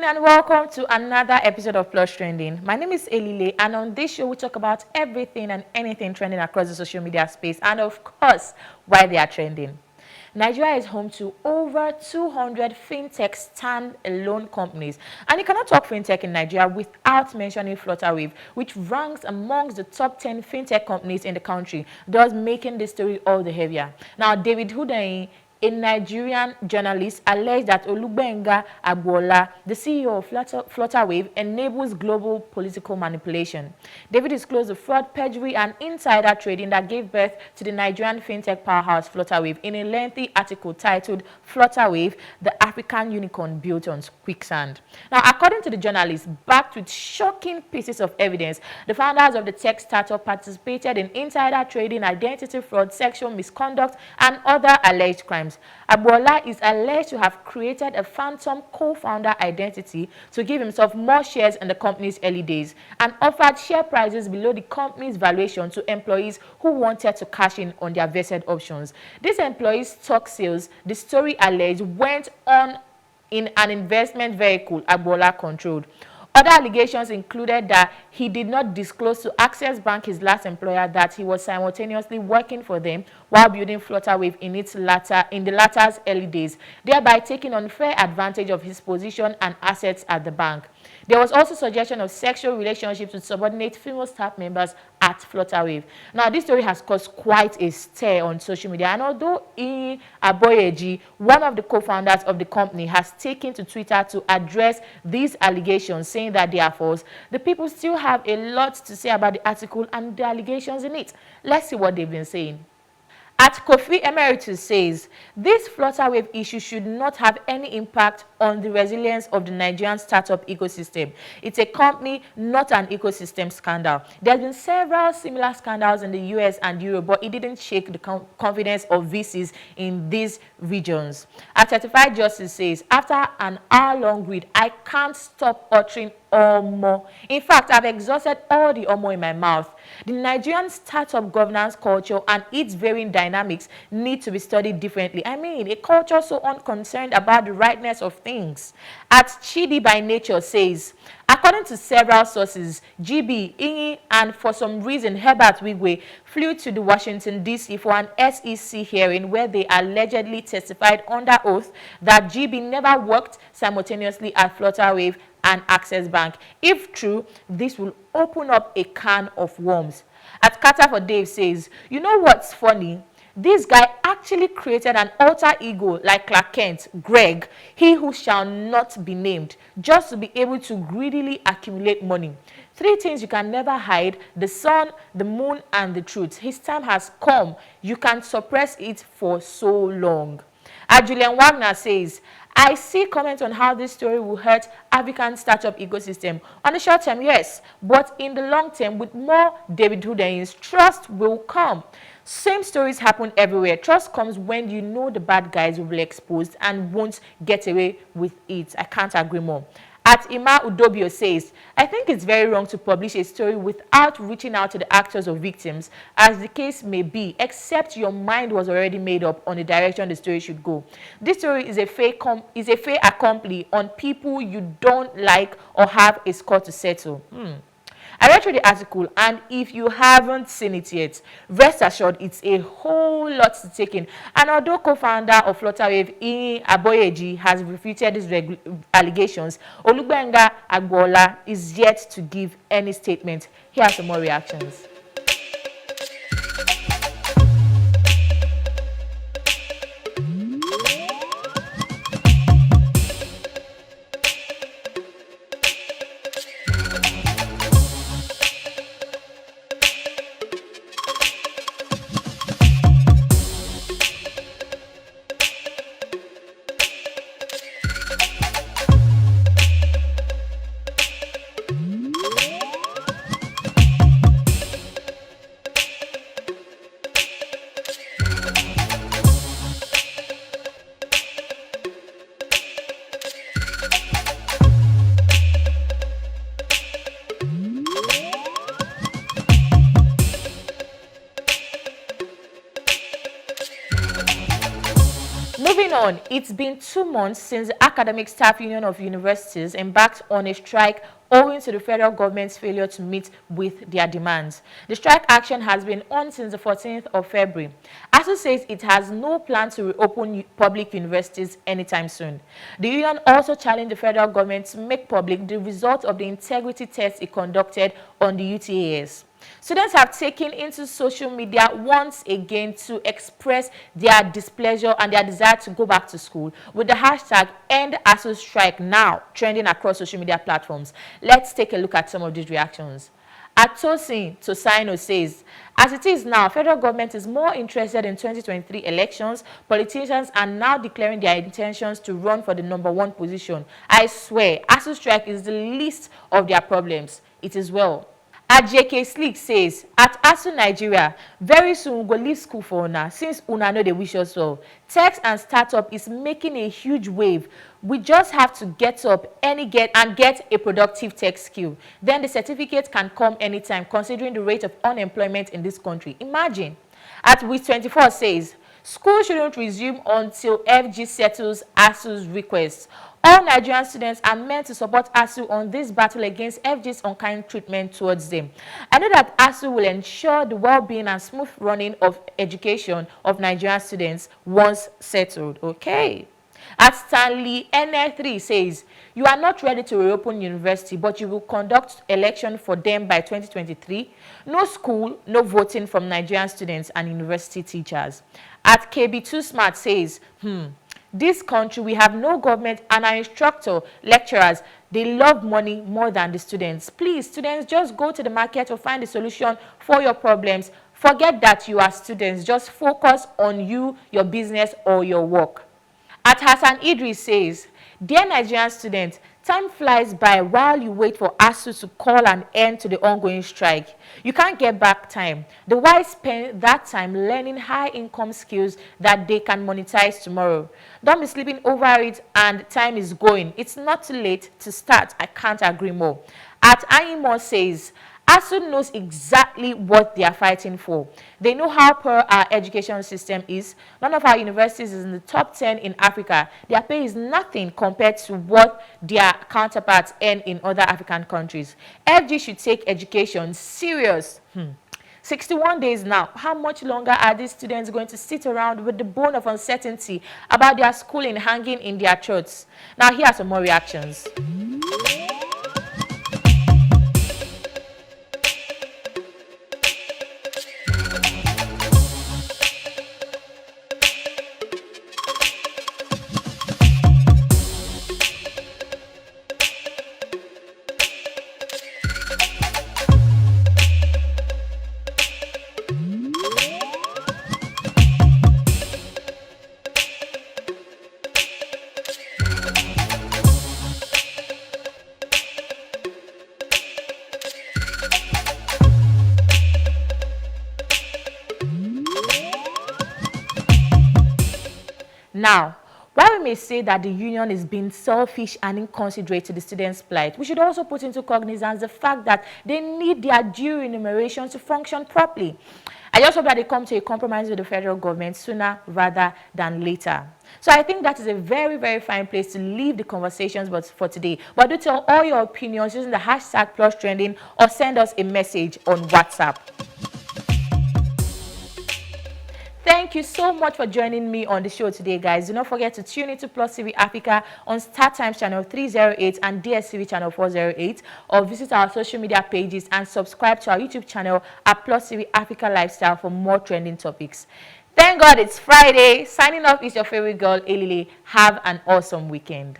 morning and welcome to another episode of Plus Trending. My name is Elile and on this show we talk about everything and anything trending across the social media space and of course why they are trending. Nigeria is home to over 200 fintech stand-alone companies, and you cannot talk fintech in Nigeria without mentioning Flutterwave, which ranks amongst the top 10 fintech companies in the country, thus making this story all the heavier. Now, David Hudain, a Nigerian journalist, alleged that Olugbenga Agboola, the CEO of Flutterwave, enables global political manipulation. David disclosed the fraud, perjury, and insider trading that gave birth to the Nigerian fintech powerhouse Flutterwave in a lengthy article titled Flutterwave, the African Unicorn Built on Quicksand. Now, according to the journalist, backed with shocking pieces of evidence, the founders of the tech startup participated in insider trading, identity fraud, sexual misconduct, and other alleged crimes. Agboola is alleged to have created a phantom co-founder identity to give himself more shares in the company's early days and offered share prices below the company's valuation to employees who wanted to cash in on their vested options. These employees' stock sales, the story alleged, went on in an investment vehicle Agboola controlled. Other allegations included that he did not disclose to Access Bank, his last employer, that he was simultaneously working for them while building Flutterwave in the latter's early days, thereby taking unfair advantage of his position and assets at the bank. There was also suggestion of sexual relationships with subordinate female staff members at Flutterwave. Now, this story has caused quite a stir on social media, and although Aboyeji, one of the co-founders of the company, has taken to Twitter to address these allegations, saying that they are false, the people still have a lot to say about the article and the allegations in it. Let's see what they've been saying. At Kofi Emeritus says, this Flutterwave issue should not have any impact on the resilience of the Nigerian startup ecosystem. It's a company, not an ecosystem scandal. There have been several similar scandals in the US and Europe, but it didn't shake the confidence of VCs in these regions. A certified justice says, after an hour-long read, I can't stop uttering Omo. In fact, I've exhausted all the Omo in my mouth. The Nigerian startup governance culture and its varying dynamics need to be studied differently. I mean, a culture so unconcerned about the rightness of things. At Chidi by Nature says, according to several sources, GB, Ingi, and for some reason Herbert Wigwe flew to the Washington, D.C. for an SEC hearing where they allegedly testified under oath that GB never worked simultaneously at Flutterwave and Access Bank. If true, this will open up a can of worms. At Carter for Dave says, you know what's funny? This guy actually created an alter ego like Clark Kent, Greg, he who shall not be named, just to be able to greedily accumulate money. Three things you can never hide: the sun, the moon, and the truth. His time has come. You can't suppress it for so long. Julian Wagner says, I see comments on how this story will hurt African startup ecosystem. On the short term, yes, but in the long term, with more David Hudain's, trust will come. Same stories happen everywhere. Trust comes when you know the bad guys will be exposed and won't get away with it. I can't agree more. At Ima Udobio says, I think it's very wrong to publish a story without reaching out to the actors or victims, as the case may be, except your mind was already made up on the direction the story should go. This story is a fait accompli on people you don't like or have a score to settle. I read through the article, and if you haven't seen it yet, rest assured it's a whole lot to take in. And although co-founder of Flutterwave, Aboyeji, has refuted these allegations, Olugbenga Agboola is yet to give any statement. Here are some more reactions. Moving on, it's been 2 months since the Academic Staff Union of Universities embarked on a strike owing to the federal government's failure to meet with their demands. The strike action has been on since the 14th of February. ASUU says it has no plan to reopen public universities anytime soon. The union also challenged the federal government to make public the result of the integrity test it conducted on the UTAS. Students have taken into social media once again to express their displeasure and their desire to go back to school with the hashtag #EndASUUStrikeNow trending across social media platforms. Let's take a look at some of these reactions. Atosin Tosino says, as it is now, federal government is more interested in 2023 elections. Politicians are now declaring their intentions to run for the #1 position. I swear, ASUU strike is the least of their problems. It is well. JK Slick says, at ASUU Nigeria, very soon we go leave school for una since una know they wish us well. Tech and startup is making a huge wave. We just have to get up and get a productive tech skill. Then the certificate can come anytime considering the rate of unemployment in this country. Imagine. At Wiz24 says, school shouldn't resume until FG settles ASUU's requests. All Nigerian students are meant to support ASUU on this battle against FG's unkind treatment towards them. I know that ASUU will ensure the well-being and smooth running of education of Nigerian students once settled. Okay. At Stanley NL3 says, you are not ready to reopen university, but you will conduct election for them by 2023. No school, no voting from Nigerian students and university teachers. At KB2 Smart says, this country, we have no government and our instructor, lecturers, they love money more than the students. Please, students, just go to the market to find a solution for your problems. Forget that you are students. Just focus on you, your business, or your work. At Hassan Idris says, dear Nigerian students, time flies by while you wait for ASUU to call an end to the ongoing strike. You can't get back time. The wise spend that time learning high-income skills that they can monetize tomorrow. Don't be sleeping over it and time is going. It's not too late to start. I can't agree more. At Ayimo says, ASUU knows exactly what they are fighting for. They know how poor our education system is. None of our universities is in the top 10 in Africa. Their pay is nothing compared to what their counterparts earn in other African countries. FG should take education serious. 61 days now. How much longer are these students going to sit around with the bone of uncertainty about their schooling hanging in their throats? Now, here are some more reactions. Now, while we may say that the union is being selfish and inconsiderate to the students' plight, we should also put into cognizance the fact that they need their due remuneration to function properly. I just hope that they come to a compromise with the federal government sooner rather than later. So I think that is a very, very fine place to leave the conversations for today. But do tell all your opinions using the hashtag #PlusTrending or send us a message on WhatsApp. Thank you so much for joining me on the show today, guys. Do not forget to tune into PlusTvAfrica on StarTimes channel 308 and DSTV channel 408, or visit our social media pages and subscribe to our YouTube channel at PlusTvAfrica Lifestyle for more trending topics. Thank God it's Friday. Signing off is your favorite girl, Elile. Have an awesome weekend.